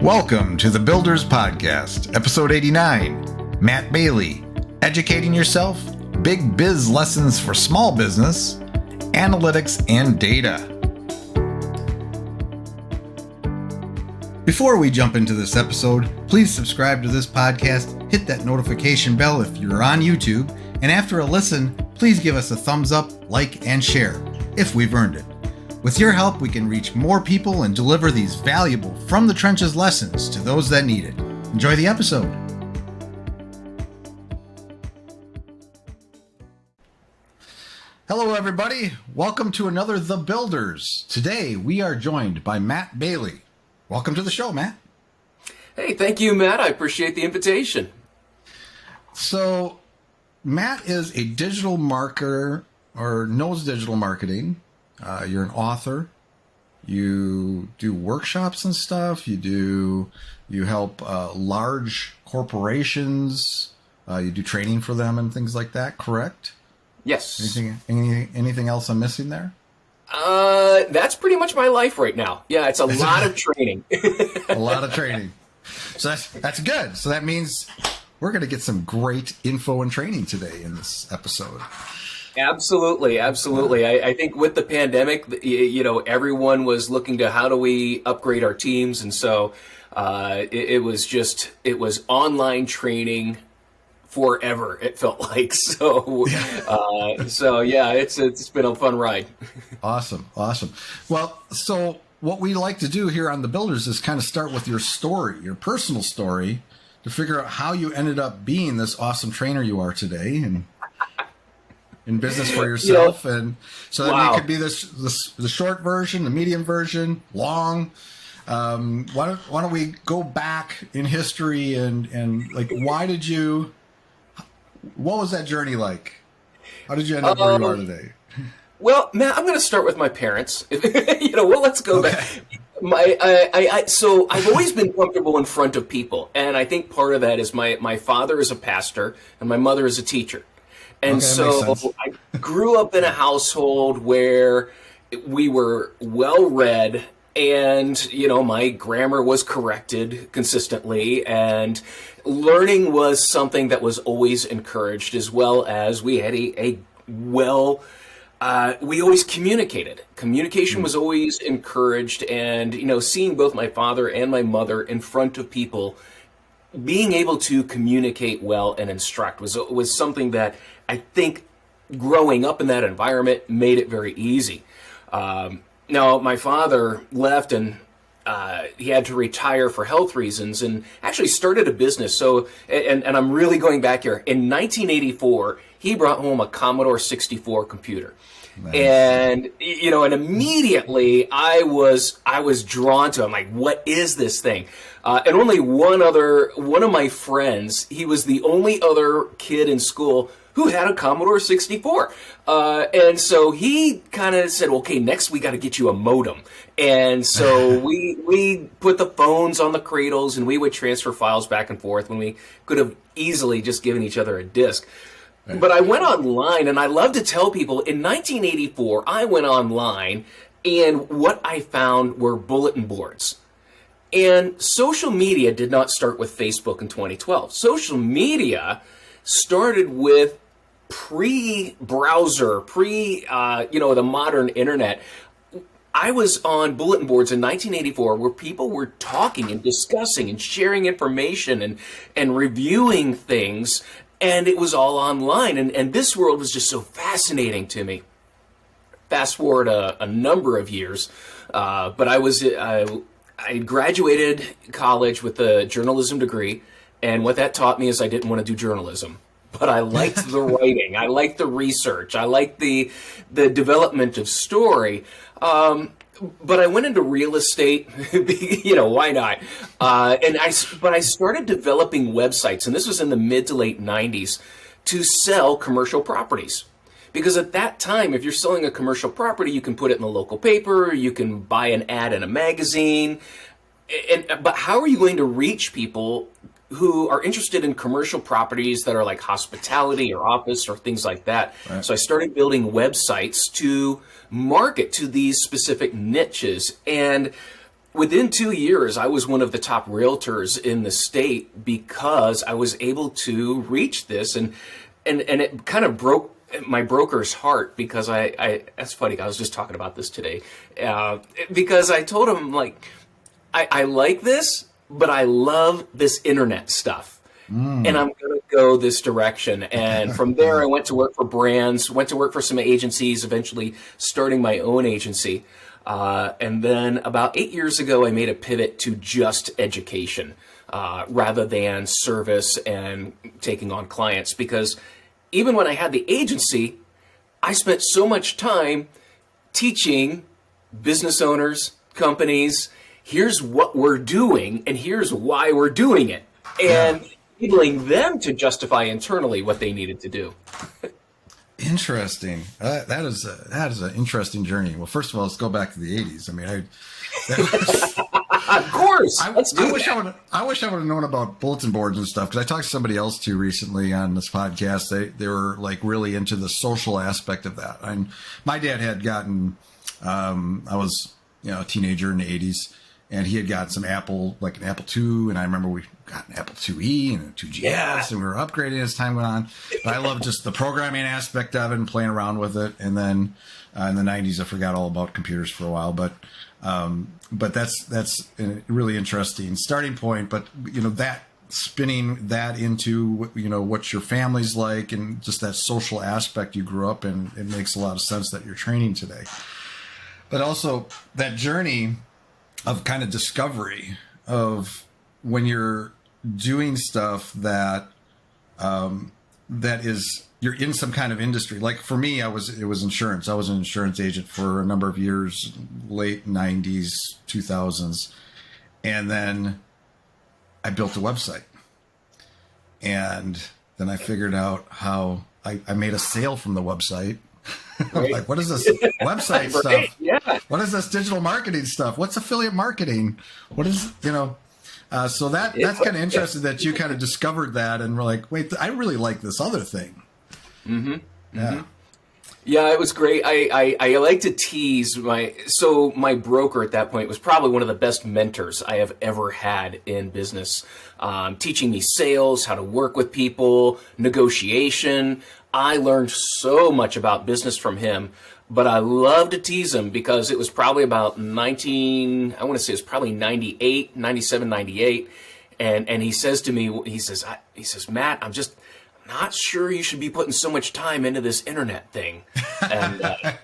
Welcome to the Builders Podcast, episode 89. Matt Bailey, educating yourself, big biz lessons for small business, analytics and data. Before we jump into this episode, please subscribe to this podcast, hit that notification bell if you're on YouTube, and after a listen, please give us a thumbs up, like, and share, if we've earned it. With your help, we can reach more people and deliver these valuable from the trenches lessons to those that need it. Enjoy the episode. Hello, everybody. Welcome to another The Builders. Today, we are joined by Matt Bailey. Welcome to the show, Matt. Hey, thank you, Matt. I appreciate the invitation. So, Matt is a digital marketer or knows digital marketing. You're an author. You do workshops and stuff. You help large corporations. You do training for them and things like that. Correct? Yes. Anything else I'm missing there? That's pretty much my life right now. Yeah, it's a lot of training. A lot of training. So that's good. So that means we're going to get some great info and training today in this episode. Absolutely. I think with the pandemic, everyone was looking to how do we upgrade our teams, and so it was online training forever. It felt like so yeah, it's been a fun ride. Awesome. Well, so what we like to do here on The Builders is kind of start with your story, your personal story, to figure out how you ended up being this awesome trainer you are today, and in business for yourself. And so that could be the short version, the medium version, long. Why don't we go back in history and like, what was that journey like? How did you end up where you are today? Well, Matt, I'm going to start with my parents. Let's go back. So I've always been comfortable in front of people. And I think part of that is my father is a pastor and my mother is a teacher. And so I grew up in a household where we were well-read, and, my grammar was corrected consistently, and learning was something that was always encouraged, as well as we had we always communicated. Communication was always encouraged, and, seeing both my father and my mother in front of people, being able to communicate well and instruct was something that I think growing up in that environment made it very easy. Now, my father left and he had to retire for health reasons and actually started a business. So, and I'm really going back here. In 1984, he brought home a Commodore 64 computer. Nice. And, and immediately I was drawn to it. I'm like, what is this thing? And only one of my friends, he was the only other kid in school who had a Commodore 64. And so he kind of said, okay, next we got to get you a modem. And so we put the phones on the cradles and we would transfer files back and forth when we could have easily just given each other a disk. But I went online, and I love to tell people, in 1984, I went online, and what I found were bulletin boards. And social media did not start with Facebook in 2012. Social media started with pre-browser, the modern internet. I was on bulletin boards in 1984 where people were talking and discussing and sharing information and reviewing things. And it was all online, and this world was just so fascinating to me. Fast forward a number of years, but I graduated college with a journalism degree, and what that taught me is I didn't want to do journalism. But I liked the writing, I liked the research, I liked the development of story. But I went into real estate, why not? But I started developing websites, and this was in the mid to late 90s, to sell commercial properties. Because at that time, if you're selling a commercial property, you can put it in the local paper, you can buy an ad in a magazine. But how are you going to reach people who are interested in commercial properties that are like hospitality or office or things like that? Right. So I started building websites to market to these specific niches. And within 2 years, I was one of the top realtors in the state because I was able to reach this, and it kind of broke my broker's heart because I that's funny. I was just talking about this today because I told him, like, I like this, but I love this internet stuff. And I'm going to go this direction. And from there, I went to work for brands, went to work for some agencies, eventually starting my own agency. And then about 8 years ago, I made a pivot to just education rather than service and taking on clients. Because even when I had the agency, I spent so much time teaching business owners, companies, here's what we're doing and here's why we're doing it. And enabling them to justify internally what they needed to do. Interesting. That is an interesting journey. Well, first of all, let's go back to the 80s. I mean, of course. I wish I would have known about bulletin boards and stuff, because I talked to somebody else too recently on this podcast. They were like really into the social aspect of that. And my dad had gotten, I was a teenager in the 80s. And he had got some Apple, like an Apple II, and I remember we got an Apple IIe and a 2GS, and we were upgrading as time went on. But I love just the programming aspect of it and playing around with it. And then in the 90s, I forgot all about computers for a while. But that's a really interesting starting point. But that spinning that into what your family's like and just that social aspect you grew up in, it makes a lot of sense that you're training today. But also that journey of kind of discovery of when you're doing stuff that you're in some kind of industry. Like for me, it was insurance. I was an insurance agent for a number of years, late 90s, 2000s. And then I built a website. And then I figured out how I made a sale from the website. Right. Like, what is this website stuff? Right. Yeah. What is this digital marketing stuff? What's affiliate marketing? What is, so that's kind of interesting that you kind of discovered that and were like, wait, I really like this other thing. Mm-hmm. Yeah. Mm-hmm. Yeah, it was great. I like to tease my broker at that point was probably one of the best mentors I have ever had in business, teaching me sales, how to work with people, negotiation. I learned so much about business from him, but I love to tease him because it was probably about 98, 97, 98. And he says to me, he says, Matt, I'm just not sure you should be putting so much time into this internet thing. And, and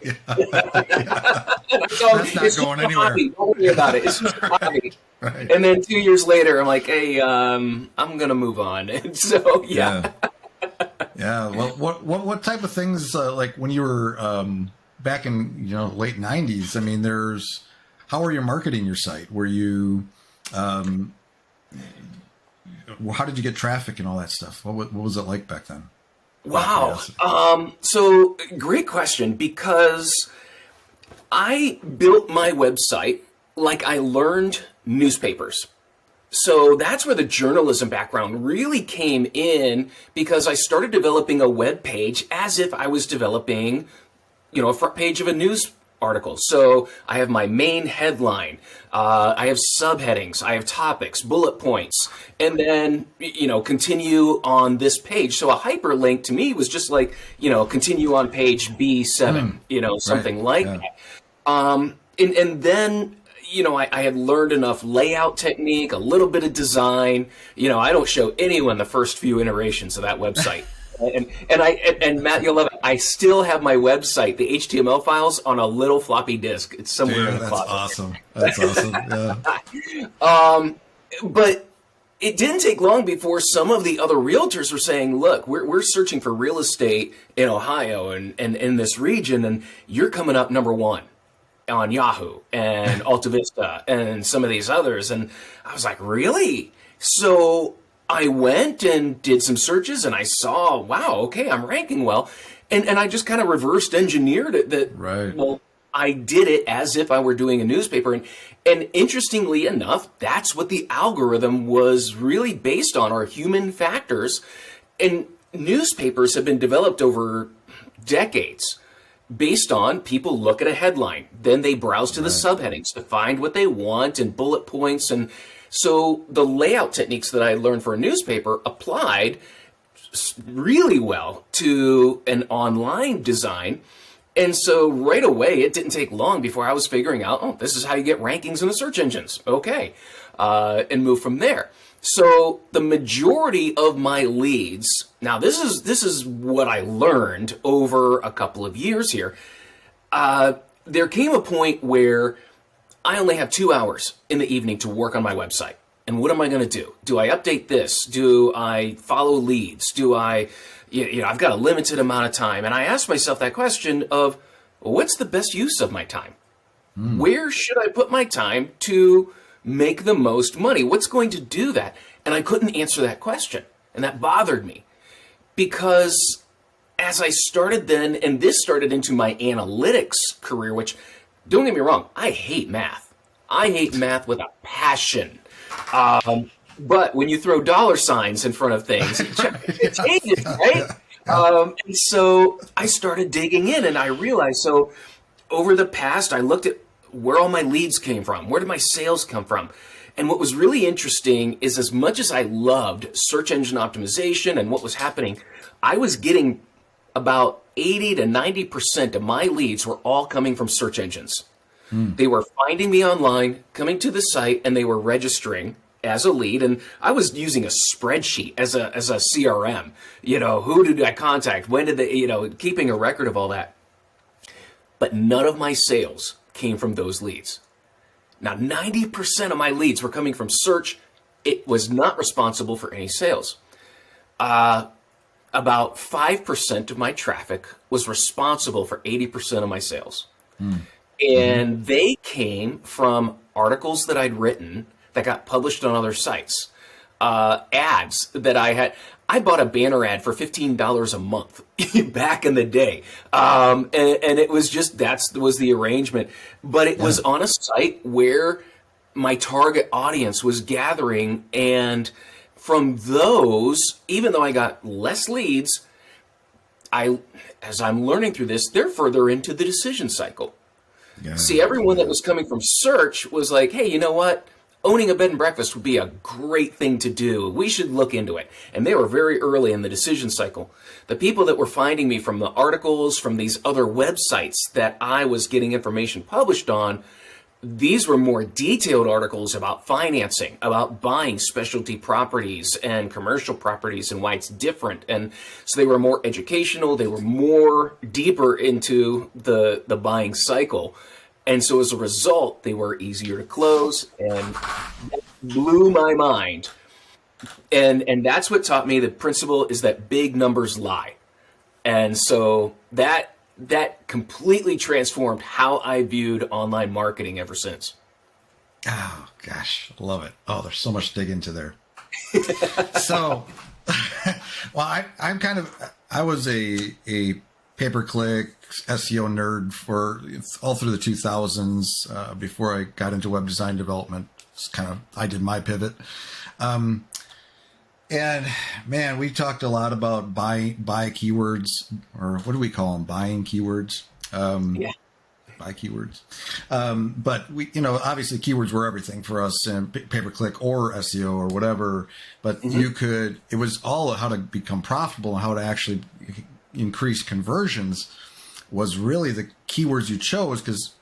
that's not going anywhere. Hobby. Don't worry about it. It's just a hobby. Right. And then 2 years later, I'm like, hey, I'm going to move on. And so, yeah. Yeah. Well, what type of things, like when you were back in, late 90s, I mean, how were you marketing your site? Were you, how did you get traffic and all that stuff? What was it like back then? Wow. So great question, because I built my website like I learned newspapers. So that's where the journalism background really came in, because I started developing a web page as if I was developing, a front page of a news article. So I have my main headline, I have subheadings, I have topics, bullet points, and then, continue on this page. So a hyperlink to me was just like, continue on page B7, something like that. And then, I had learned enough layout technique, a little bit of design. I don't show anyone the first few iterations of that website. And Matt, you'll love it. I still have my website, the HTML files, on a little floppy disk. It's somewhere in the closet. That's awesome. Yeah. But it didn't take long before some of the other realtors were saying, look, we're searching for real estate in Ohio and in this region, and you're coming up number one on Yahoo and Alta Vista and some of these others. And I was like, really? So I went and did some searches, and I saw, wow, okay, I'm ranking well. And I just kind of reversed engineered it that, right. Well, I did it as if I were doing a newspaper. And interestingly enough, that's what the algorithm was really based on, are human factors. And newspapers have been developed over decades. based on people look at a headline, then they browse to the subheadings to find what they want and bullet points. And so the layout techniques that I learned for a newspaper applied really well to an online design. And so right away, it didn't take long before I was figuring out, oh, this is how you get rankings in the search engines. Okay. And move from there. So the majority of my leads, now this is what I learned over a couple of years here. There came a point where I only have 2 hours in the evening to work on my website. And what am I going to do? Do I update this? Do I follow leads? Do I, I've got a limited amount of time. And I asked myself that question of, what's the best use of my time? Where should I put my time to make the most money? What's going to do that? And I couldn't answer that question. And that bothered me because as I started then, and this started into my analytics career, which don't get me wrong, I hate math. I hate math with a passion. But when you throw dollar signs in front of things, it changes, right? And so I started digging in and I realized, so over the past, I looked at where all my leads came from. Where did my sales come from? And what was really interesting is as much as I loved search engine optimization and what was happening, I was getting about 80 to 90% of my leads were all coming from search engines. They were finding me online, coming to the site, and they were registering as a lead. And I was using a spreadsheet as a CRM. Who did I contact? When did they, keeping a record of all that. But none of my sales came from those leads. Now, 90% of my leads were coming from search. It was not responsible for any sales. About 5% of my traffic was responsible for 80% of my sales. And they came from articles that I'd written that got published on other sites, ads that I had. I bought a banner ad for $15 a month back in the day. And it was just, that was the arrangement. But it was on a site where my target audience was gathering. And from those, even though I got less leads, as I'm learning through this, they're further into the decision cycle. Yeah. See, everyone that was coming from search was like, hey, you know what? Owning a bed and breakfast would be a great thing to do. We should look into it. And they were very early in the decision cycle. The people that were finding me from the articles, from these other websites that I was getting information published on, these were more detailed articles about financing, about buying specialty properties and commercial properties and why it's different. And so they were more educational. They were more deeper into the buying cycle. And so as a result, they were easier to close and blew my mind. And that's what taught me the principle is that big numbers lie. And so that completely transformed how I viewed online marketing ever since. Oh, gosh, I love it. Oh, there's so much to dig into there. So, well, I was a pay-per-click SEO nerd for all through the 2000s. Before I got into web design development, I did my pivot. And man, we talked a lot about buy keywords, or what do we call them? Buying keywords. Buy keywords. But we, obviously keywords were everything for us in pay-per-click or SEO or whatever, but it was all how to become profitable and how to actually increase conversions was really the keywords you chose, because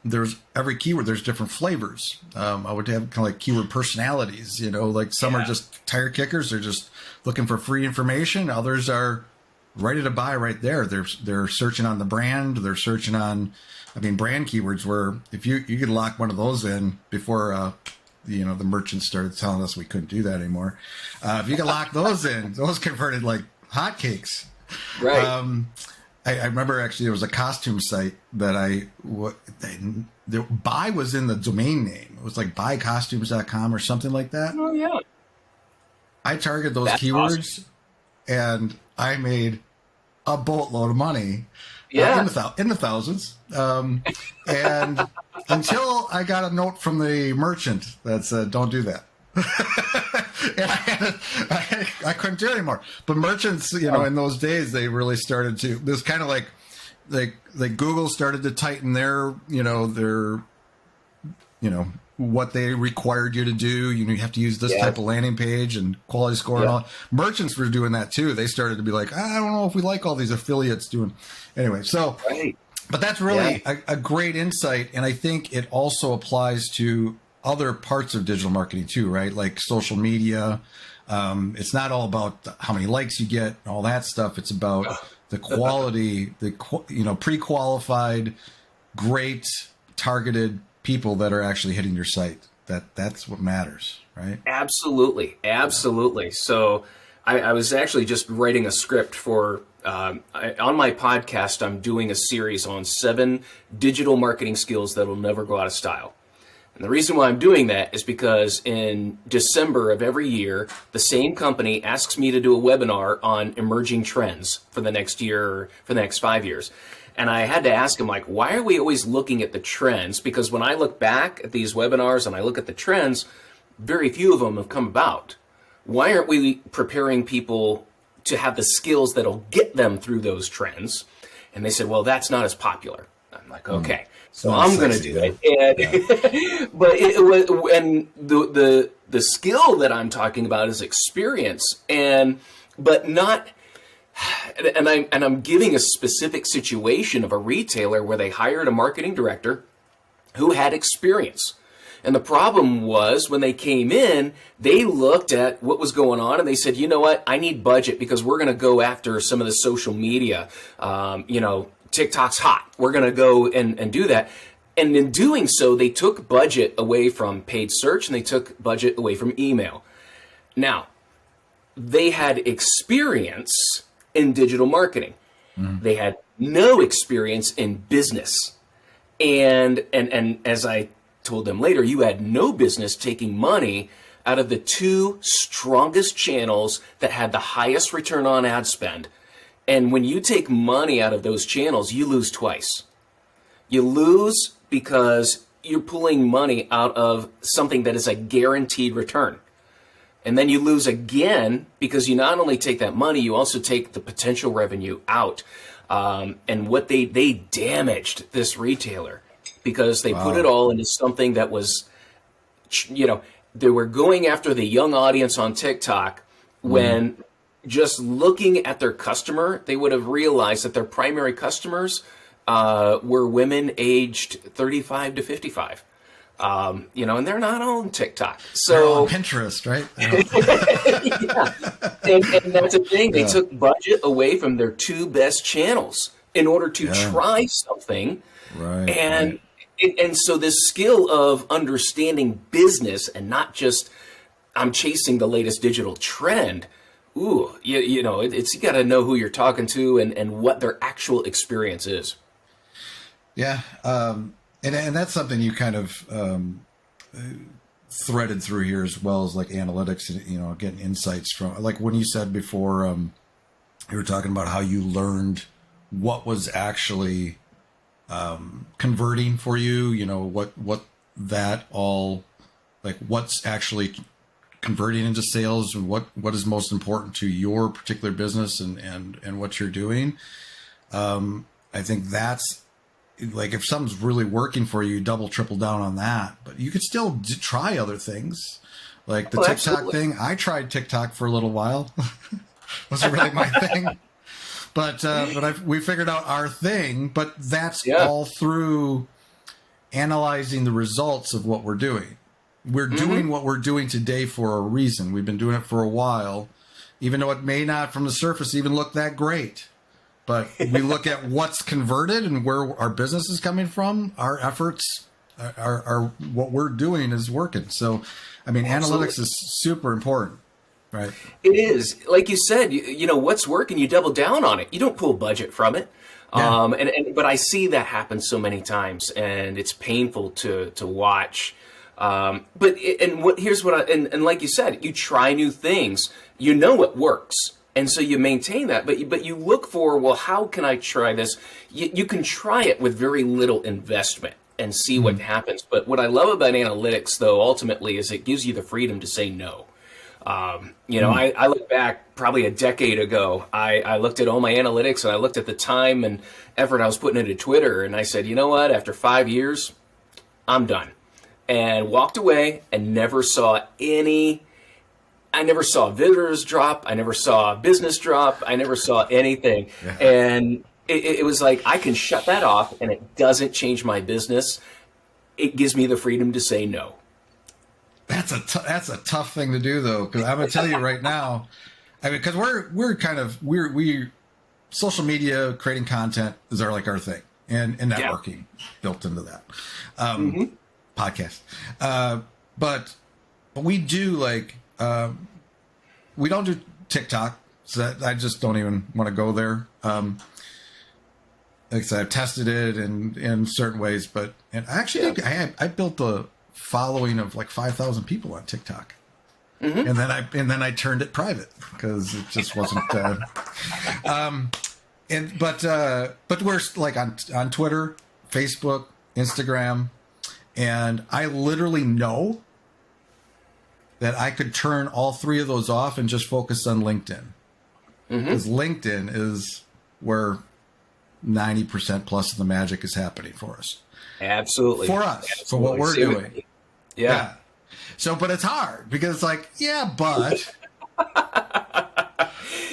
every keyword, there's different flavors. I would have kind of like keyword personalities, like some are just tire kickers. They're just looking for free information. Others are ready to buy right there. They're searching on the brand. They're searching on, brand keywords where if you could lock one of those in before, the merchants started telling us we couldn't do that anymore. If you could lock those in, those converted like hotcakes. Right. I remember actually there was a costume site that the buy was in the domain name. It was like buycostumes.com or something like that. Oh, yeah. I targeted those keywords and I made a boatload of money in the thousands. And until I got a note from the merchant that said, don't do that. And I couldn't do it anymore. But merchants, in those days, they really started to. This kind of like like Google started to tighten their, what they required you to do. You have to use this type of landing page and quality score and all. Merchants were doing that too. They started to be like, I don't know if we like all these affiliates doing. Anyway, so, but that's really a great insight. And I think it also applies to other parts of digital marketing too, right? Like social media. It's not all about how many likes you get and all that stuff. It's about the quality, pre-qualified, great, targeted people that are actually hitting your site. That's what matters, right? Absolutely. So I was actually just writing a script for, on my podcast, I'm doing a series on 7 digital marketing skills that will never go out of style. And the reason why I'm doing that is because in December of every year, the same company asks me to do a webinar on emerging trends for the next year, or for the next 5 years. And I had to ask him, like, why are we always looking at the trends? Because when I look back at these webinars and I look at the trends, very few of them have come about. Why aren't we preparing people to have the skills that'll get them through those trends? And they said, well, that's not as popular. I'm like, okay. So I'm going to do it. And, but it was, and the skill that I'm talking about is experience, but not, and I'm giving a specific situation of a retailer where they hired a marketing director who had experience. And the problem was when they came in, they looked at what was going on and they said, you know what, I need budget because we're going to go after some of the social media, TikTok's hot. We're going to go and do that. And in doing so, they took budget away from paid search and they took budget away from email. Now, they had experience in digital marketing. They had no experience in business. And as I told them later, you had no business taking money out of the 2 strongest channels that had the highest return on ad spend. And when you take money out of those channels, you lose twice. You lose because you're pulling money out of something that is a guaranteed return. And then you lose again because you not only take that money, you also take the potential revenue out. And what they damaged this retailer because they put it all into something that was, they were going after the young audience on TikTok when just looking at their customer, they would have realized that their primary customers were women aged 35 to 55. And they're not on TikTok. So they're on Pinterest, right? And that's the thing. They took budget away from their 2 best channels in order to try something. Right. And so this skill of understanding business and not just I'm chasing the latest digital trend. You got to know who you're talking to and what their actual experience is. Yeah. And that's something you kind of threaded through here as well as like analytics, getting insights from, like when you said before, you were talking about how you learned what was actually converting for you, what that all, like what's actually converting into sales and what is most important to your particular business and what you're doing. I think that's like, if something's really working for you, double, triple down on that, but you could still try other things like the TikTok absolutely. thing. I tried TikTok for a little while. Wasn't really my thing, but we figured out our thing, but that's all through analyzing the results of what we're doing. We're doing what we're doing today for a reason. We've been doing it for a while, even though it may not from the surface even look that great. But we look at what's converted and where our business is coming from. Our efforts are what we're doing is working. So, I mean, analytics is super important, right? It is. Like you said, what's working, you double down on it. You don't pull budget from it. Yeah. But I see that happen so many times, and it's painful to watch. Here's what like you said, you try new things, it works. And so you maintain that, but you look for, well, how can I try this? You can try it with very little investment and see what happens. But what I love about analytics, though, ultimately, is it gives you the freedom to say no. I look back probably a decade ago. I looked at all my analytics and I looked at the time and effort I was putting into Twitter, and I said, you know what? After 5 years, I'm done, and walked away and never saw any. I never saw visitors drop. I never saw business drop. I never saw anything, and it was like I can shut that off, and it doesn't change my business. It gives me the freedom to say no. That's a tough thing to do, though, because I'm gonna tell you right now. I mean, because we're social media, creating content is our thing, and networking built into that. Podcast, but we do we don't do TikTok, so that I just don't even want to go there. Like I said, I've tested it in certain ways, and actually I built a following of like 5,000 people on TikTok, and then I turned it private because it just wasn't. But we're like on Twitter, Facebook, Instagram, and I literally know that I could turn all three of those off and just focus on LinkedIn, because LinkedIn is where 90% plus of the magic is happening for us. Absolutely. For us, for what we're doing. Yeah. So, but it's hard because it's like, but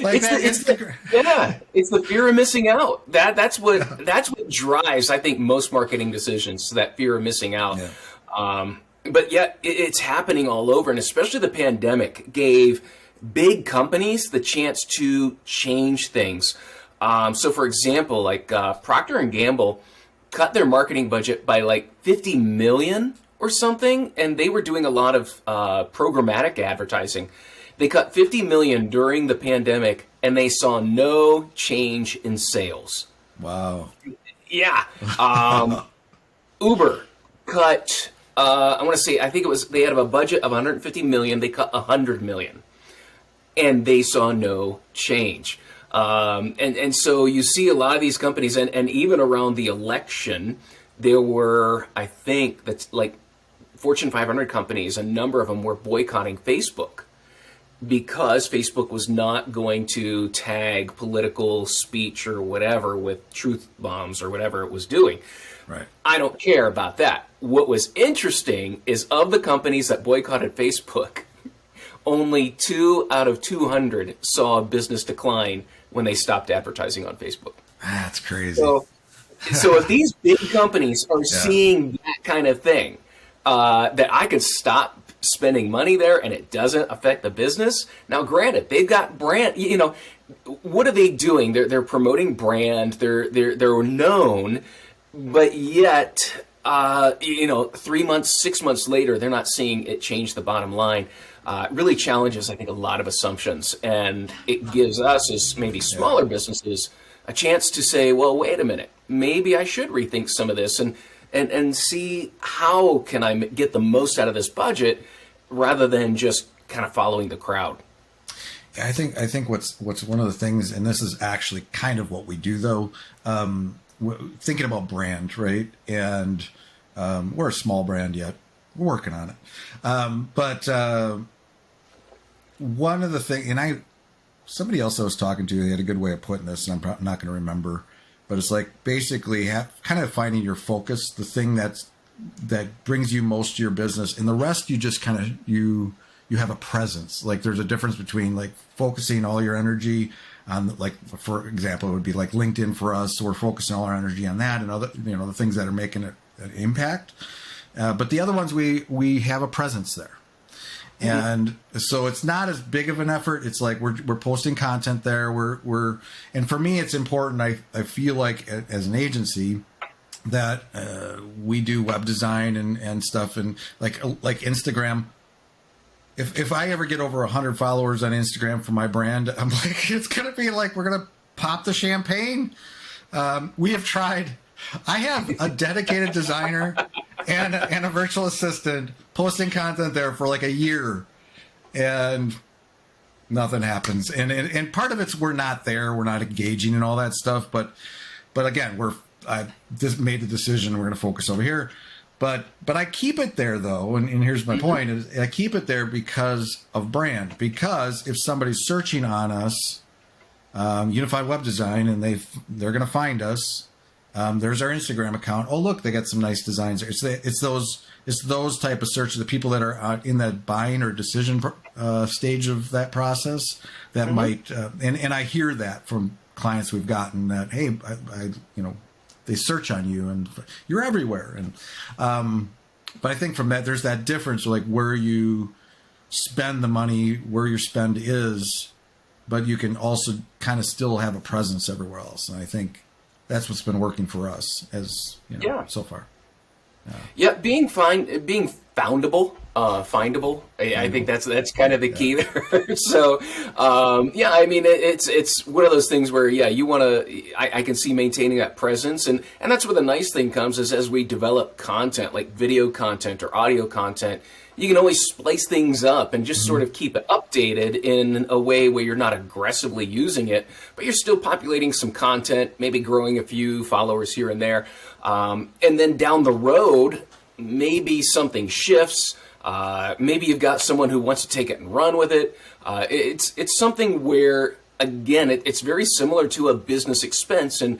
like it's the fear of missing out. That's what drives, I think, most marketing decisions. That fear of missing out. Yeah. But yet it's happening all over, and especially the pandemic gave big companies the chance to change things. So, for example, like Procter and Gamble cut their marketing budget by like 50 million or something, and they were doing a lot of programmatic advertising. They cut 50 million during the pandemic, and they saw no change in sales. Wow. Yeah. Uber cut. I want to say, I think it was, they had a budget of 150 million. They cut 100 million, and they saw no change. And so you see a lot of these companies, and even around the election, there were, I think, that's like Fortune 500 companies, a number of them were boycotting Facebook because Facebook was not going to tag political speech or whatever with truth bombs or whatever it was doing. Right. I don't care about that. What was interesting is of the companies that boycotted Facebook, only 2 out of 200 saw a business decline when they stopped advertising on Facebook. That's crazy. So if these big companies are seeing that kind of thing, that I could stop spending money there and it doesn't affect the business. Now, granted, they've got brand. What are they doing? They're promoting brand. They're known, but yet, 3 months, 6 months later, they're not seeing it change the bottom line. It really challenges, I think, a lot of assumptions, and it gives us, as maybe smaller businesses, a chance to say, well, wait a minute, maybe I should rethink some of this and see how can I get the most out of this budget rather than just kind of following the crowd. Yeah, I think what's one of the things, and this is actually kind of what we do, though, thinking about brand, right? And we're a small brand yet. We're working on it. But one of the things, and somebody else I was talking to, they had a good way of putting this, and I'm not going to remember, but it's like basically kind of finding your focus, the thing that brings you most to your business, and the rest you just kind of you have a presence. Like there's a difference between like focusing all your energy on, like, for example, it would be like LinkedIn for us. So we're focusing all our energy on that and other, the things that are making an impact. But the other ones, we have a presence there. And so it's not as big of an effort. It's like we're posting content there. And for me, it's important. I feel like as an agency that we do web design and stuff, and like Instagram. If I ever get over 100 followers on Instagram for my brand, I'm like, it's gonna be like we're gonna pop the champagne. We have tried. I have a dedicated designer and a virtual assistant posting content there for like a year, and nothing happens. And part of it's we're not there, we're not engaging and all that stuff. But again, I just made the decision we're going to focus over here. But I keep it there though, and here's my point: is I keep it there because of brand. Because if somebody's searching on us, Unified Web Design, and they're going to find us. There's our Instagram account. Oh, look, they got some nice designs there. It's those type of searches, the people that are in that buying or decision stage of that process that might, and I hear that from clients we've gotten that, hey, I they search on you and you're everywhere. And, but I think from that, there's that difference, like where you spend the money, where your spend is, but you can also kind of still have a presence everywhere else. And I think that's what's been working for us so far. Yeah, being foundable, findable. I think that's kind of the key there. So, I mean, it's one of those things where, you want to. I can see maintaining that presence, and that's where the nice thing comes is as we develop content, like video content or audio content. You can always splice things up and just sort of keep it updated in a way where you're not aggressively using it, but you're still populating some content, maybe growing a few followers here and there. And then down the road, maybe something shifts. Maybe you've got someone who wants to take it and run with it. It's something where, again, it's very similar to a business expense. And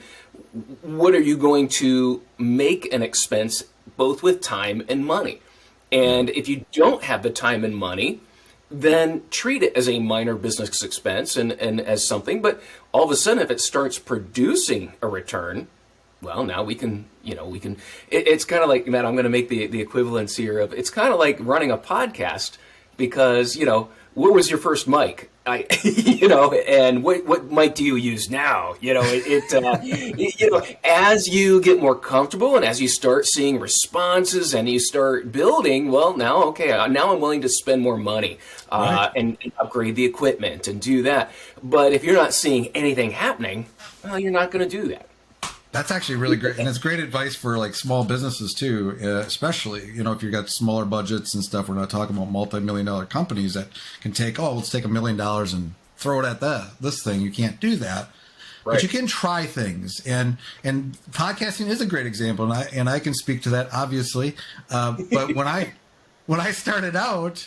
what are you going to make an expense both with time and money? And if you don't have the time and money, then treat it as a minor business expense and as something. But all of a sudden, if it starts producing a return, well, now we can, it's kind of like, Matt, I'm going to make the equivalence here of, it's kind of like running a podcast because, where was your first mic? And what mic do you use now? As you get more comfortable and as you start seeing responses and you start building, well, now I'm willing to spend more money and upgrade the equipment and do that. But if you're not seeing anything happening, well, you're not going to do that. That's actually really great. And it's great advice for like small businesses too, especially, if you've got smaller budgets and stuff. We're not talking about multi-million-dollar companies that can let's take $1 million and throw it at this thing. You can't do that. Right. But you can try things. And podcasting is a great example. And I can speak to that, obviously. But when I started out,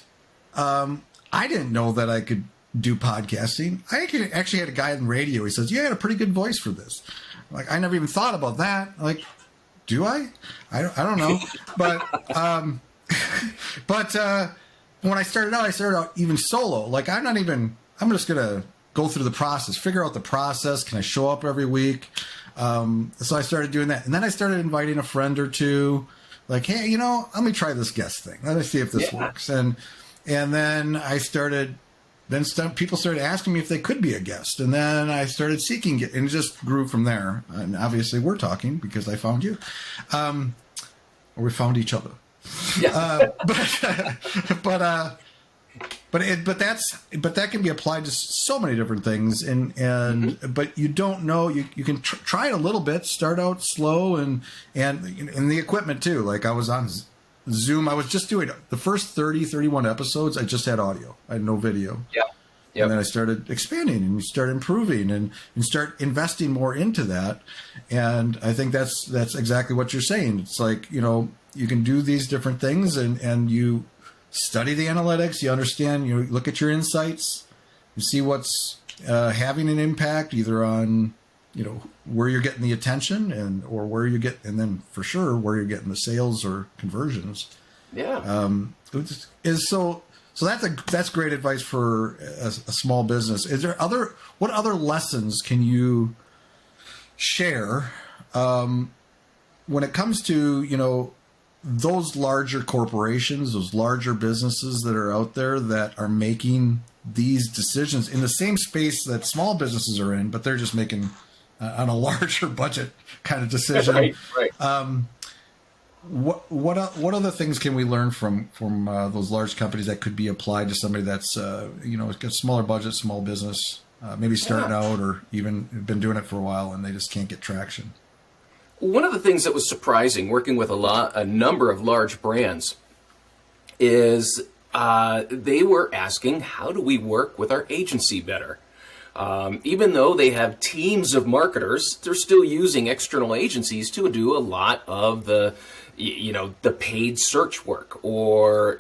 I didn't know that I could do podcasting. I actually had a guy on radio. He says, you had a pretty good voice for this. Like, I never even thought about that. Like, do I? I don't know. But when I started out even solo. Like, I'm just going to go through the process, figure out the process. Can I show up every week? So I started doing that. And then I started inviting a friend or two. Like, hey, let me try this guest thing. Let me see if this works. And then I started... Then people started asking me if they could be a guest. And then I started seeking it, and it just grew from there. And obviously we're talking because I found you. Or we found each other. Yeah. But that can be applied to so many different things. But you don't know, you can try it a little bit, start out slow and the equipment too. Like I was on Zoom. I was just doing the first 31 episodes. I just had audio. I had no video. Yeah. Yep. And then I started expanding and start improving and start investing more into that. And I think that's exactly what you're saying. It's like, you can do these different things and you study the analytics. You understand, you look at your insights, you see what's having an impact either on, where you're getting the attention and then for sure where you're getting the sales or conversions. Yeah. So that's great advice for a small business. What other lessons can you share when it comes to, those larger corporations, those larger businesses that are out there that are making these decisions in the same space that small businesses are in, but they're just making on a larger budget kind of decision. Right. What other things can we learn from those large companies that could be applied to somebody that's got a smaller budget, small business, maybe starting out or even been doing it for a while and they just can't get traction? One of the things that was surprising working with a number of large brands is they were asking, how do we work with our agency better? Even though they have teams of marketers, they're still using external agencies to do a lot of the the paid search work, or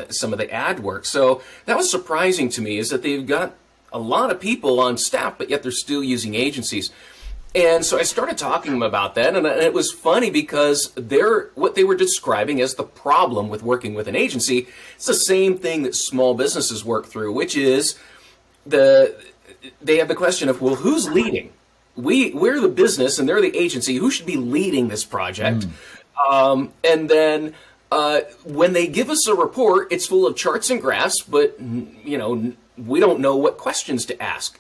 some of the ad work. So that was surprising to me, is that they've got a lot of people on staff, but yet they're still using agencies. And so I started talking to them about that, and it was funny because what they were describing as the problem with working with an agency, it's the same thing that small businesses work through, which is they have the question of, well, who's leading? We're the business and they're the agency. Who should be leading this project? And then when they give us a report, it's full of charts and graphs, but we don't know what questions to ask.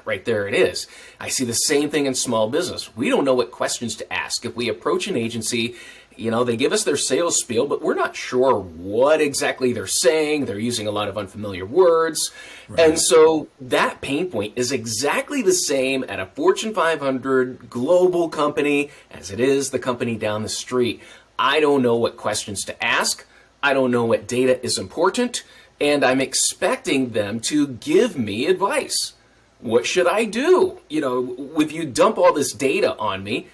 Right there it is. I see the same thing in small business. We don't know what questions to ask. If we approach an agency, they give us their sales spiel, but we're not sure what exactly they're saying. They're using a lot of unfamiliar words. Right. And so that pain point is exactly the same at a Fortune 500 global company as it is the company down the street. I don't know what questions to ask. I don't know what data is important. And I'm expecting them to give me advice. What should I do? If you dump all this data on me,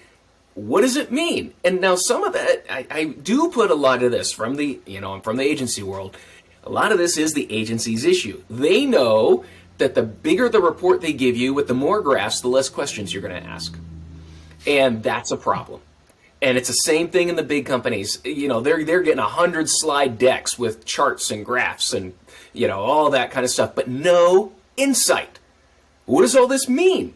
what does it mean? And now some of that, I do put a lot of this from the agency world. A lot of this is the agency's issue. They know that the bigger the report they give you with the more graphs, the less questions you're going to ask. And that's a problem. And it's the same thing in the big companies. They're getting 100 slide decks with charts and graphs and, all that kind of stuff, but no insight. What does all this mean?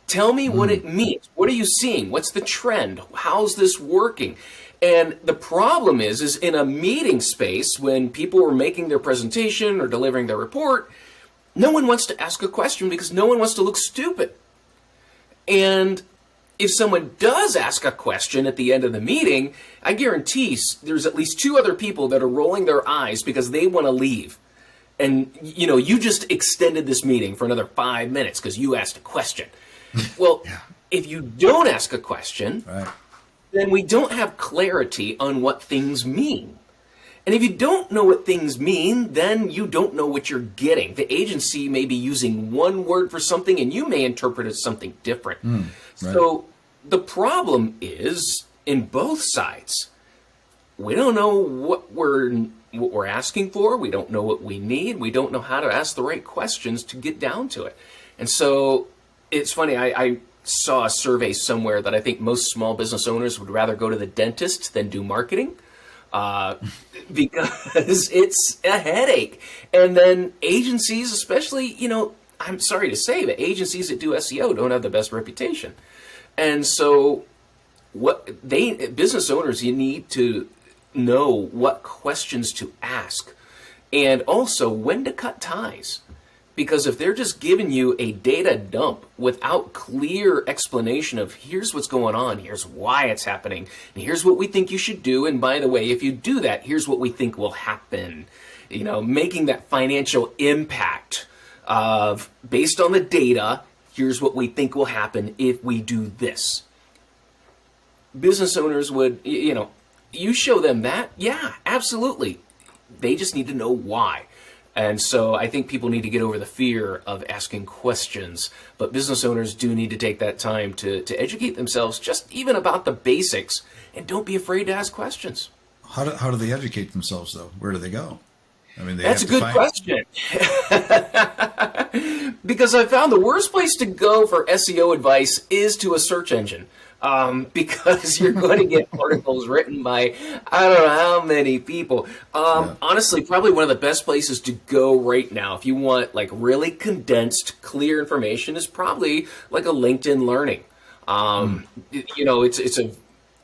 Tell me what it means. What are you seeing? What's the trend? How's this working? And the problem is in a meeting space, when people are making their presentation or delivering their report, no one wants to ask a question because no one wants to look stupid. And if someone does ask a question at the end of the meeting, I guarantee there's at least 2 other people that are rolling their eyes because they want to leave. And, you just extended this meeting for another 5 minutes because you asked a question. Well, if you don't ask a question, right, then we don't have clarity on what things mean. And if you don't know what things mean, then you don't know what you're getting. The agency may be using one word for something and you may interpret it as something different. Right. So the problem is in both sides. We don't know what we're asking for. We don't know what we need. We don't know how to ask the right questions to get down to it. And so it's funny, I saw a survey somewhere that I think most small business owners would rather go to the dentist than do marketing because it's a headache. And then agencies, especially, I'm sorry to say, but agencies that do SEO don't have the best reputation. And so business owners, you need to know what questions to ask and also when to cut ties. Because if they're just giving you a data dump without clear explanation of here's what's going on, here's why it's happening, and here's what we think you should do, and by the way, if you do that, here's what we think will happen. Making that financial impact of based on the data, here's what we think will happen if we do this. Business owners would, you show them that, yeah, absolutely. They just need to know why. And so I think people need to get over the fear of asking questions, but business owners do need to take that time to educate themselves just even about the basics, and don't be afraid to ask questions. How do they educate themselves, though? Where do they go? That's a good question. Because I found the worst place to go for SEO advice is to a search engine. Because you're going to get articles written by I don't know how many people. Honestly, probably one of the best places to go right now if you want like really condensed, clear information is probably like a LinkedIn Learning. It's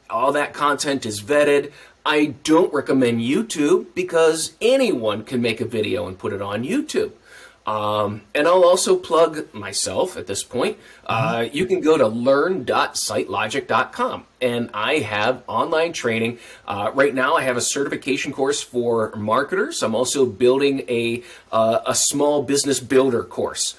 all that content is vetted. I don't recommend YouTube because anyone can make a video and put it on YouTube. And I'll also plug myself at this point. You can go to learn.sitelogic.com, and I have online training. Right now, I have a certification course for marketers. I'm also building a small business builder course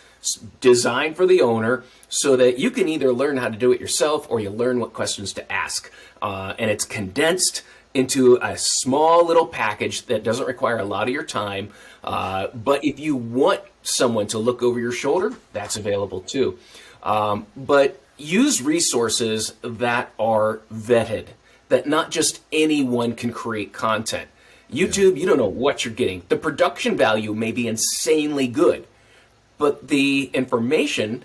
designed for the owner so that you can either learn how to do it yourself or you learn what questions to ask. And it's condensed. into a small little package that doesn't require a lot of your time. But if you want someone to look over your shoulder, that's available too. But use resources that are vetted, that not just anyone can create content. YouTube, you don't know what you're getting. The production value may be insanely good, but the information,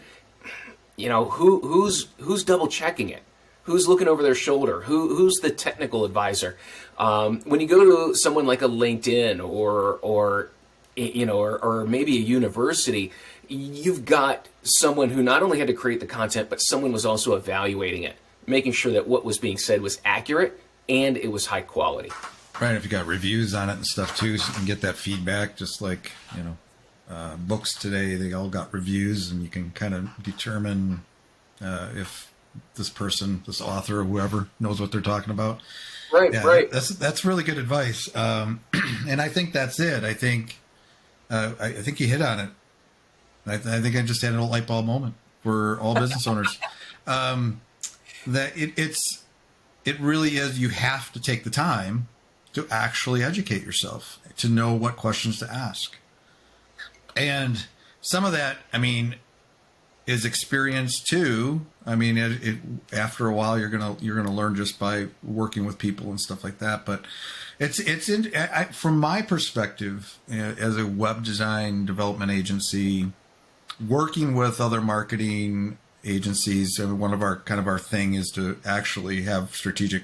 who's double checking it? Who's looking over their shoulder? Who's the technical advisor? When you go to someone like a LinkedIn or maybe a university, you've got someone who not only had to create the content, but someone was also evaluating it, making sure that what was being said was accurate and it was high quality. Right. If you got reviews on it and stuff too, so you can get that feedback, just like, books today, they all got reviews, and you can kind of determine if this person, this author or whoever knows what they're talking about. Right, yeah, right. That's really good advice. And I think that's it. I think you hit on it. I think I just had a light bulb moment for all business owners. That it really is, you have to take the time to actually educate yourself, to know what questions to ask. And some of that, is experience too. After a while, you're gonna learn just by working with people and stuff like that. But from my perspective, as a web design development agency, working with other marketing agencies, one of our thing is to actually have strategic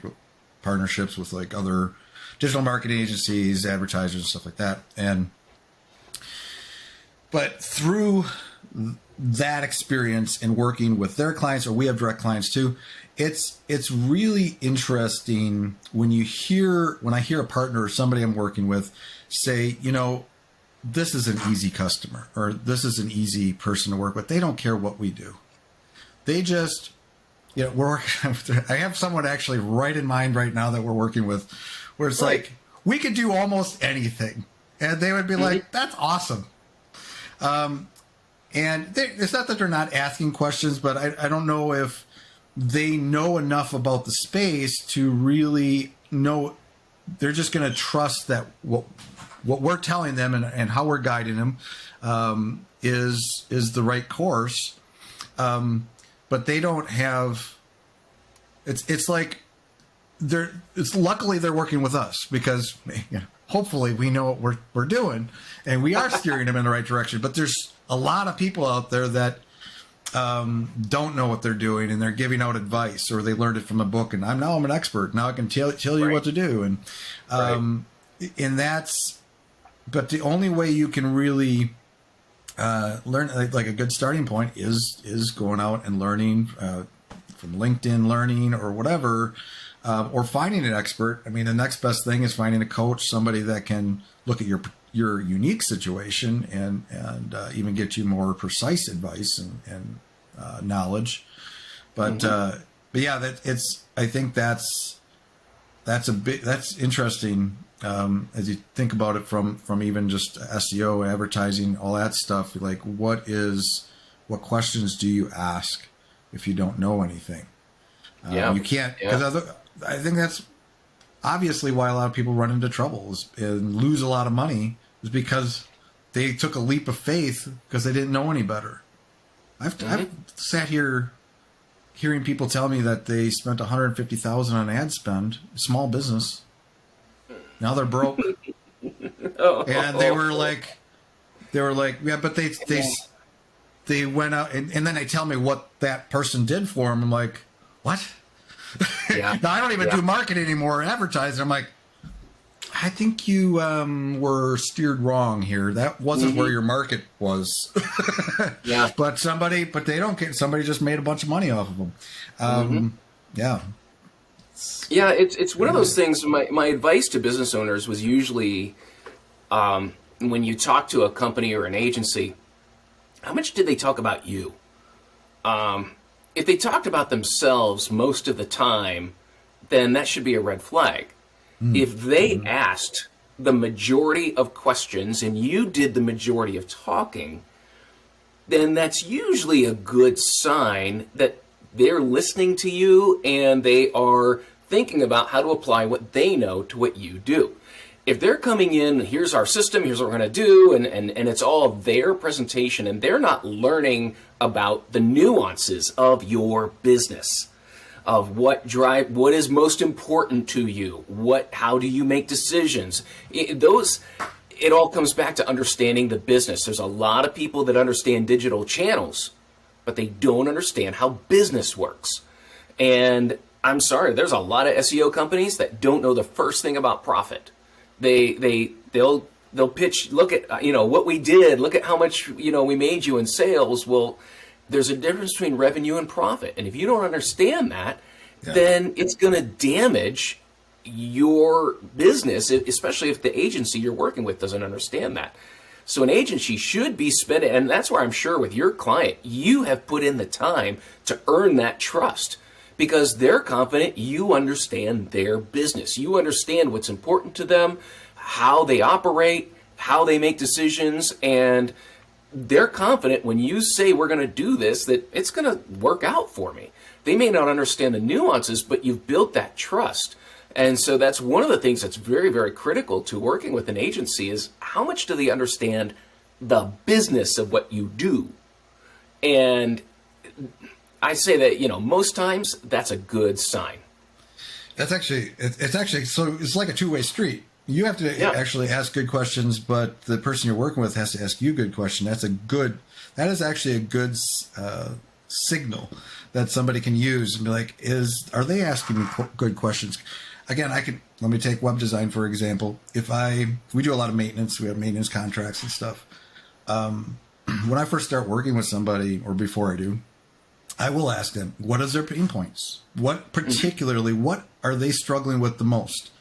partnerships with like other digital marketing agencies, advertisers, and stuff like that. But through that experience in working with their clients, or we have direct clients too, it's really interesting when I hear a partner or somebody I'm working with say, this is an easy customer, or this is an easy person to work with. They don't care what we do. They just, I have someone actually right in mind right now that we're working with, where it's like, we could do almost anything. And they would be like, that's awesome. And it's not that they're not asking questions, but I don't know if they know enough about the space to really know. They're just going to trust that what we're telling them and how we're guiding them is the right course. But they don't have. It's like luckily they're working with us, because hopefully we know what we're doing and we are steering them in the right direction. But there's a lot of people out there that don't know what they're doing, and they're giving out advice, or they learned it from a book, and I'm an expert now, I can tell you what to do, and but the only way you can really learn, like a good starting point is going out and learning from LinkedIn Learning or whatever, or finding an expert. The next best thing is finding a coach, somebody that can look at your unique situation and even get you more precise advice and knowledge. But yeah, I think that's interesting. As you think about it from even just SEO, advertising, all that stuff, like what questions do you ask if you don't know anything? You can't, because I think that's obviously why a lot of people run into trouble and lose a lot of money, is because they took a leap of faith because they didn't know any better. I've sat here hearing people tell me that they spent $150,000 on ad spend, small business. Now they're broke. And they were like, yeah, but they went out and then they tell me what that person did for them. I'm like, what? Yeah. Now I don't even do marketing anymore or advertising. I'm like, I think you were steered wrong here. That wasn't where your market was. Yeah. But they don't care. Somebody just made a bunch of money off of them. Yeah. Yeah, it's one of those things. My advice to business owners was usually, when you talk to a company or an agency, how much did they talk about you? If they talked about themselves most of the time, then that should be a red flag. If they asked the majority of questions and you did the majority of talking, then that's usually a good sign that they're listening to you and they are thinking about how to apply what they know to what you do. If they're coming in, here's our system, here's what we're going to do, and it's all their presentation, and they're not learning about the nuances of your business, of what is most important to you, how do you make decisions. It all comes back to understanding the business. There's a lot of people that understand digital channels, but they don't understand how business works. And I'm sorry, there's a lot of SEO companies that don't know the first thing about profit. They'll pitch, look at what we did, look at how much we made you in sales. Well, there's a difference between revenue and profit, and if you don't understand that, then it's going to damage your business, especially if the agency you're working with doesn't understand that. So an agency should be spending, and that's where I'm sure with your client, you have put in the time to earn that trust, because they're confident you understand their business. You understand what's important to them, how they operate, how they make decisions, and they're confident when you say we're going to do this, that it's going to work out for me. They may not understand the nuances, but you've built that trust. And so that's one of the things that's very, very critical to working with an agency is how much do they understand the business of what you do? And I say that, most times that's a good sign. It's actually, so it's like a two-way street. You have to actually ask good questions, but the person you're working with has to ask you good questions. That is actually a good signal that somebody can use and be like, are they asking me good questions? Again, let me take web design, for example. We do a lot of maintenance, we have maintenance contracts and stuff. When I first start working with somebody, or before I do, I will ask them, what is their pain points? What are they struggling with the most?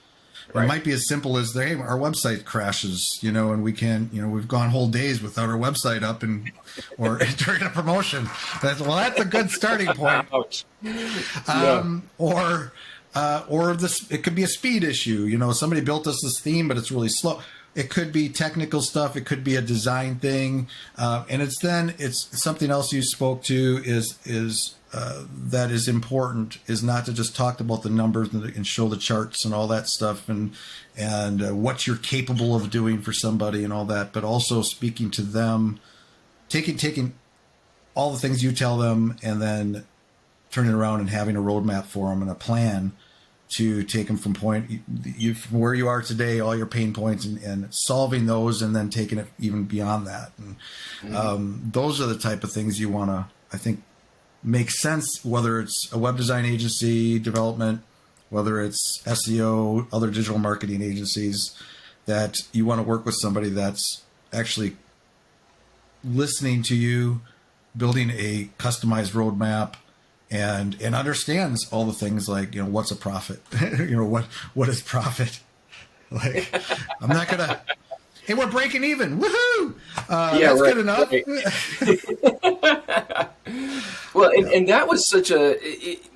Right. It might be as simple as, hey, our website crashes, and we can't, we've gone whole days without our website up or during a promotion. That's a good starting point. Or it could be a speed issue. Somebody built us this theme, but it's really slow. It could be technical stuff. It could be a design thing. And it's something else you spoke to is that is important, is not to just talk about the numbers and show the charts and all that stuff and what you're capable of doing for somebody and all that, but also speaking to them, taking all the things you tell them and then turning around and having a roadmap for them and a plan to take them from from where you are today, all your pain points, and solving those, and then taking it even beyond that. And those are the type of things you want to, I think, make sense, whether it's a web design agency, development, whether it's SEO, other digital marketing agencies, that you want to work with somebody that's actually listening to you, building a customized roadmap, and understands all the things like, what's a profit? What is profit? Like, I'm not going to, hey, we're breaking even. Woohoo! That's good enough. Right. Well, and that was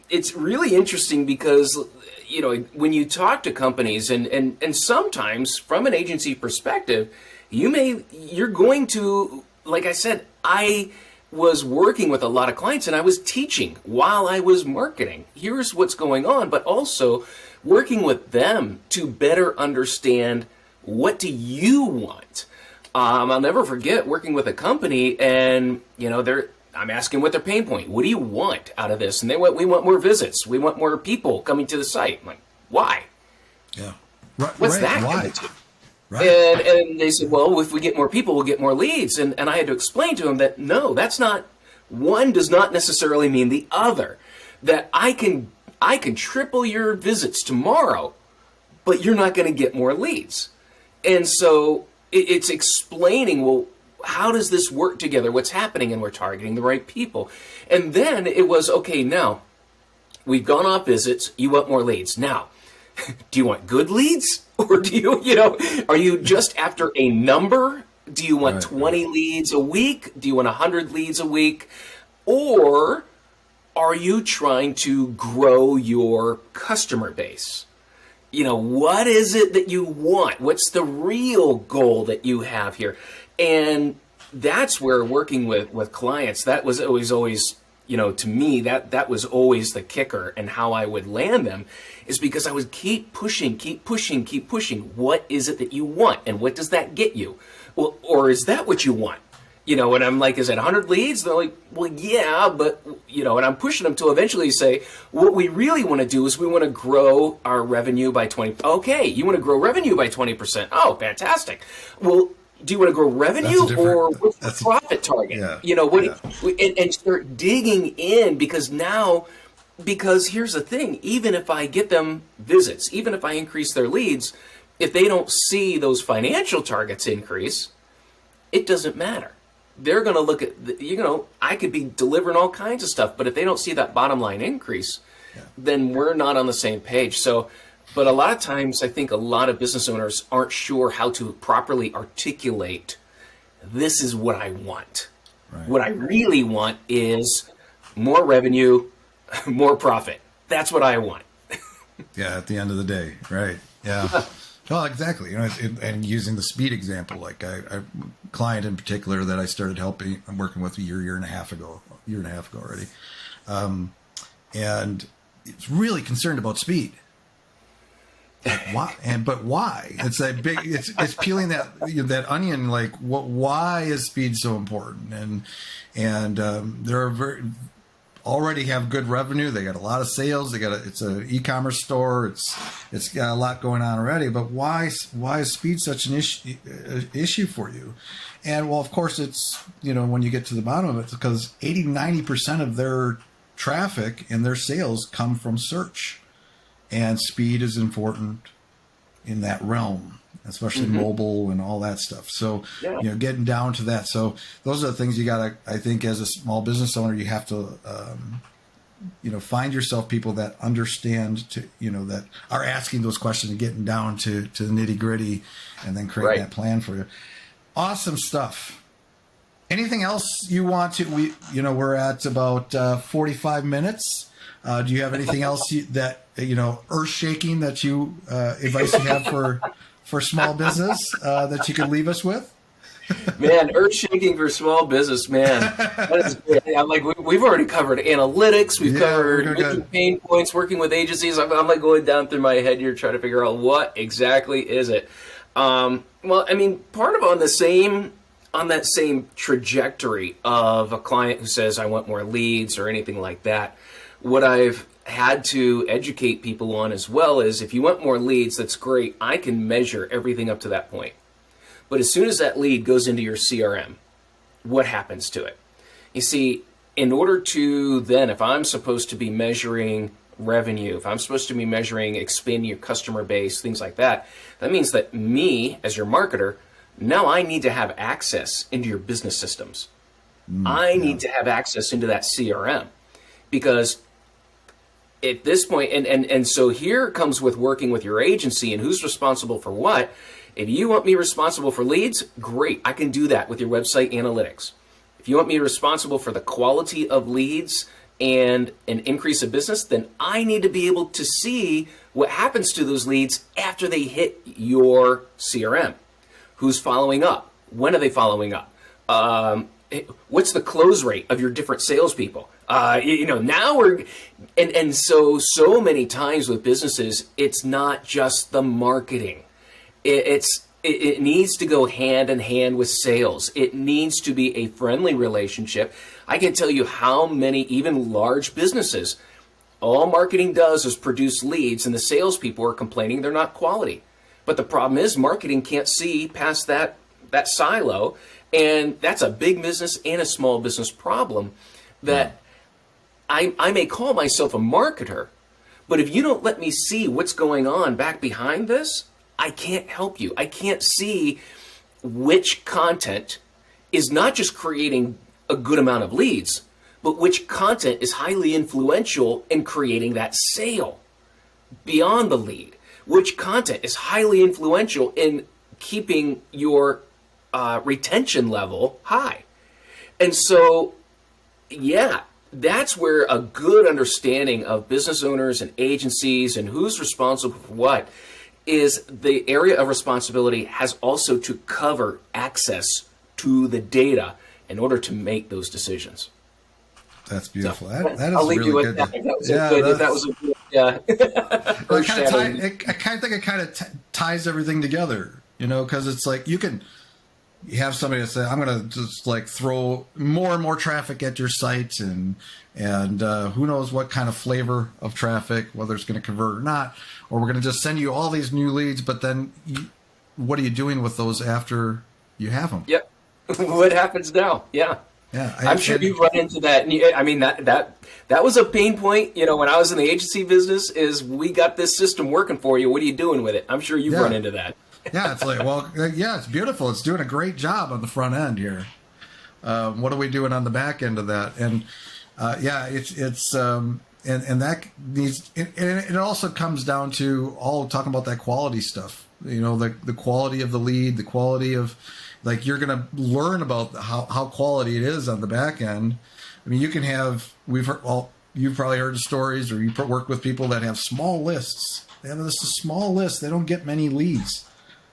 it's really interesting because, when you talk to companies and sometimes from an agency perspective, you're going to, like I said, I was working with a lot of clients and I was teaching while I was marketing. Here's what's going on, but also working with them to better understand, what do you want? I'll never forget working with a company and, I'm asking what their pain point. What do you want out of this? And we want more visits. We want more people coming to the site. I'm like, why? Yeah. What's that? Why? Right. And they said, well, if we get more people, we'll get more leads. And I had to explain to them that no, that's not, one does not necessarily mean the other. That I can triple your visits tomorrow, but you're not going to get more leads. And so it's explaining, well, how does this work together? What's happening? And we're targeting the right people. And then it was, okay, now we've gone off visits. You want more leads. Now, do you want good leads? Or do you, are you just after a number? Do you want 20 leads a week? Do you want 100 leads a week? Or are you trying to grow your customer base? What is it that you want? What's the real goal that you have here? And that's where working with clients, that was always to me, that was always the kicker, and how I would land them is because I would keep pushing. What is it that you want, and what does that get you? Well, or is that what you want? And I'm like, is it 100 leads? They're like, well, yeah, but, and I'm pushing them to eventually say, what we really want to do is we want to grow our revenue by 20. Okay, you want to grow revenue by 20%. Oh, fantastic. Well, do you want to grow revenue, or what's the profit target? And start digging in, because here's the thing, even if I get them visits, even if I increase their leads, if they don't see those financial targets increase, it doesn't matter. They're going to look at, I could be delivering all kinds of stuff, but if they don't see that bottom line increase, then we're not on the same page. So, but a lot of times I think a lot of business owners aren't sure how to properly articulate, this is what I want. Right. What I really want is more revenue, more profit. That's what I want. Yeah, at the end of the day, right? Yeah. Well, exactly. And using the speed example, like a client in particular that I started helping, I'm working with a year and a half ago already, and it's really concerned about speed. Like, why? But why? It's that big. It's peeling that onion. Like, why is speed so important? And they're already have good revenue. They got a lot of sales. It's an e-commerce store. It's got a lot going on already. But why is speed such an issue for you? And well, of course, it's when you get to the bottom of it, it's because 80-90% of their traffic and their sales come from search, and speed is important in that realm, especially mobile and all that stuff. So, getting down to that. So those are the things you got to, I think, as a small business owner, you have to, find yourself people that understand that are asking those questions and getting down to the nitty gritty, and then create that plan for you. Awesome stuff. Anything else you want to, we're at about 45 minutes. Do you have anything else that, earth shaking that advice you have for small business that you could leave us with? Man, earth shaking for small business, man. That is great. I'm like, we've already covered analytics. We've covered pain points, working with agencies. I'm like going down through my head here, trying to figure out what exactly is it. Well, I mean, part of on that same trajectory of a client who says, I want more leads or anything like that, what I've had to educate people on as well is, if you want more leads, that's great. I can measure everything up to that point. But as soon as that lead goes into your CRM, what happens to it? You see, in order to then, if I'm supposed to be measuring revenue, if I'm supposed to be measuring expanding your customer base, things like that, that means that me, as your marketer, now I need to have access into your business systems. I need to have access into that CRM, because at this point, and so here comes with working with your agency and who's responsible for what. If you want me responsible for leads, great. I can do that with your website analytics. If you want me responsible for the quality of leads and an increase of business, then I need to be able to see what happens to those leads after they hit your CRM. Who's following up? When are they following up? What's the close rate of your different salespeople? Now we're, and so many times with businesses, it's not just the marketing. It needs to go hand in hand with sales. It needs to be a friendly relationship. I can tell you how many, even large businesses, all marketing does is produce leads, and the salespeople are complaining they're not quality. But the problem is marketing can't see past that silo, and that's a big business and a small business problem that I may call myself a marketer, but if you don't let me see what's going on back behind this, I can't help you. I can't see which content is not just creating a good amount of leads, but which content is highly influential in creating that sale beyond the lead. Which content is highly influential in keeping your retention level high. And so, that's where a good understanding of business owners and agencies and who's responsible for what is the area of responsibility has also to cover access to the data in order to make those decisions. That's beautiful. So, That is I'll leave really you with good. that. That was Yeah, a good. That was a good. I kind of think it kind of ties everything together, because it's like you have somebody that say, I'm going to just like throw more and more traffic at your site, and who knows what kind of flavor of traffic, whether it's going to convert or not, or we're going to just send you all these new leads, but then what are you doing with those after you have them? Yep. What happens now? Yeah. Yeah, I'm sure you've run into that. I mean, that was a pain point, when I was in the agency business, is we got this system working for you. What are you doing with it? I'm sure you've run into that. Yeah, it's like, well, yeah, it's beautiful. It's doing a great job on the front end here. What are we doing on the back end of that? And and that needs. And it also comes down to all talking about that quality stuff. The quality of the lead, the quality of, like, you're going to learn about how quality it is on the back end. I mean, you can have. You've probably heard of stories, or you've worked with people that have small lists. They have this small list. They don't get many leads.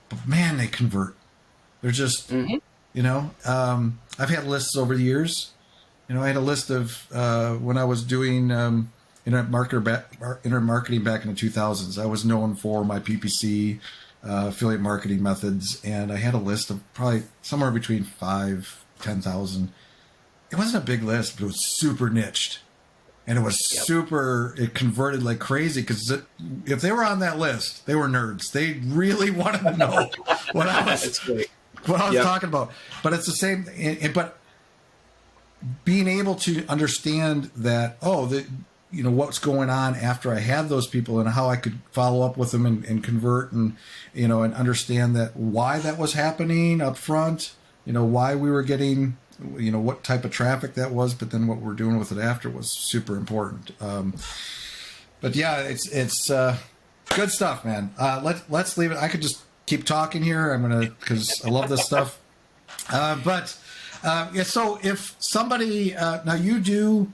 But man, they convert. They're just, I've had lists over the years. I had a list of when I was doing internet marketing back in the 2000s. I was known for my PPC affiliate marketing methods, and I had a list of probably somewhere between 10,000. It wasn't a big list, but it was super niched. And it was it converted like crazy, because if they were on that list, they were nerds. They really wanted to know what I was talking about. But it's the same. But being able to understand that, what's going on after I had those people, and how I could follow up with them and convert, and and understand that why that was happening up front, why we were getting, what type of traffic that was, but then what we're doing with it after was super important. But yeah, it's good stuff, man. Let's leave it. I could just keep talking here. Because I love this stuff. So if somebody, now you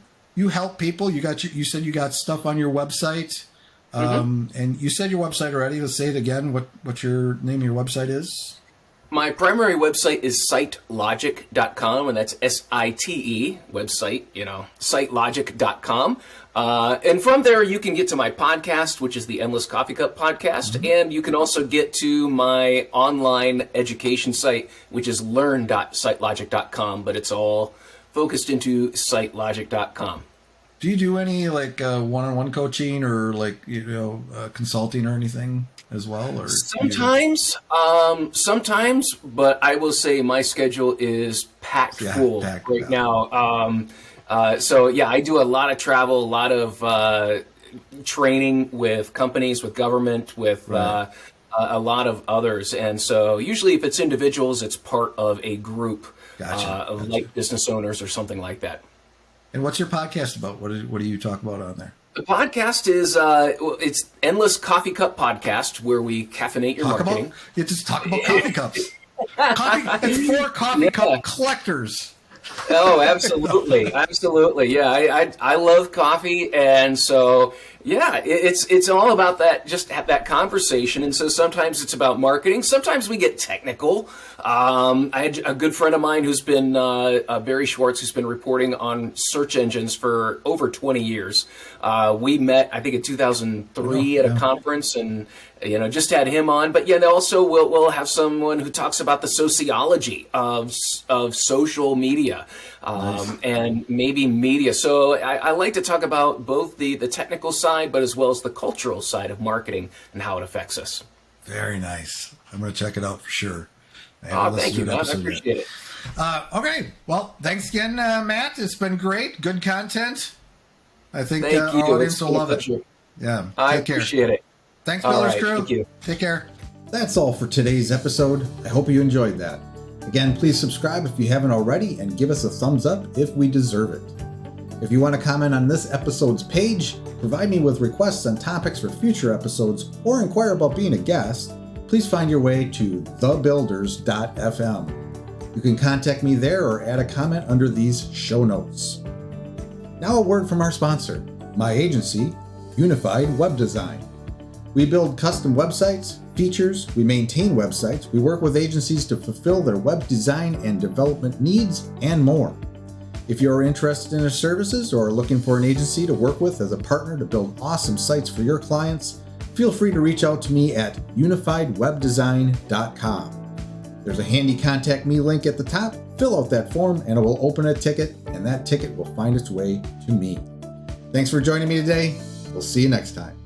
help people, you said you got stuff on your website. And you said your website already. Let's say it again. What your name of your website is? My primary website is sitelogic.com, and that's SITE website, sitelogic.com. And from there, you can get to my podcast, which is the Endless Coffee Cup podcast. And you can also get to my online education site, which is learn.sitelogic.com, but it's all focused into sitelogic.com. Do you do any one-on-one coaching, or consulting or anything as well? Or sometimes, but I will say my schedule is packed full right now. So yeah, I do a lot of travel, a lot of training with companies, with government, with a lot of others. And so usually if it's individuals, it's part of a group of like business owners or something like that. And what's your podcast about? What do you talk about on there? The podcast is it's Endless Coffee Cup Podcast, where we caffeinate your marketing. You just talk about coffee cups. It's for coffee cup collectors. Oh, absolutely, absolutely. Yeah, I love coffee, and so yeah, it's all about that. Just have that conversation, and so sometimes it's about marketing. Sometimes we get technical. I had a good friend of mine who's been Barry Schwartz, who's been reporting on search engines for over 20 years. We met, I think, in 2003 at a conference, and just had him on. But yeah, also we'll have someone who talks about the sociology of social media and maybe media. So I like to talk about both the technical side, but as well as the cultural side of marketing and how it affects us. Very nice. I'm going to check it out for sure. Thank you, man. I appreciate it. Okay. Well, thanks again, Matt. It's been great. Good content. I think our audience will love it. Yeah. I appreciate it. Thanks, Builders Crew. Thank you. Take care. That's all for today's episode. I hope you enjoyed that. Again, please subscribe if you haven't already, and give us a thumbs up if we deserve it. If you want to comment on this episode's page, provide me with requests on topics for future episodes, or inquire about being a guest, please find your way to thebuilders.fm. You can contact me there or add a comment under these show notes. Now a word from our sponsor, my agency, Unified Web Design. We build custom websites, features, we maintain websites, we work with agencies to fulfill their web design and development needs, and more. If you're interested in our services or are looking for an agency to work with as a partner to build awesome sites for your clients, feel free to reach out to me at unifiedwebdesign.com. There's a handy contact me link at the top. Fill out that form and it will open a ticket, and that ticket will find its way to me. Thanks for joining me today. We'll see you next time.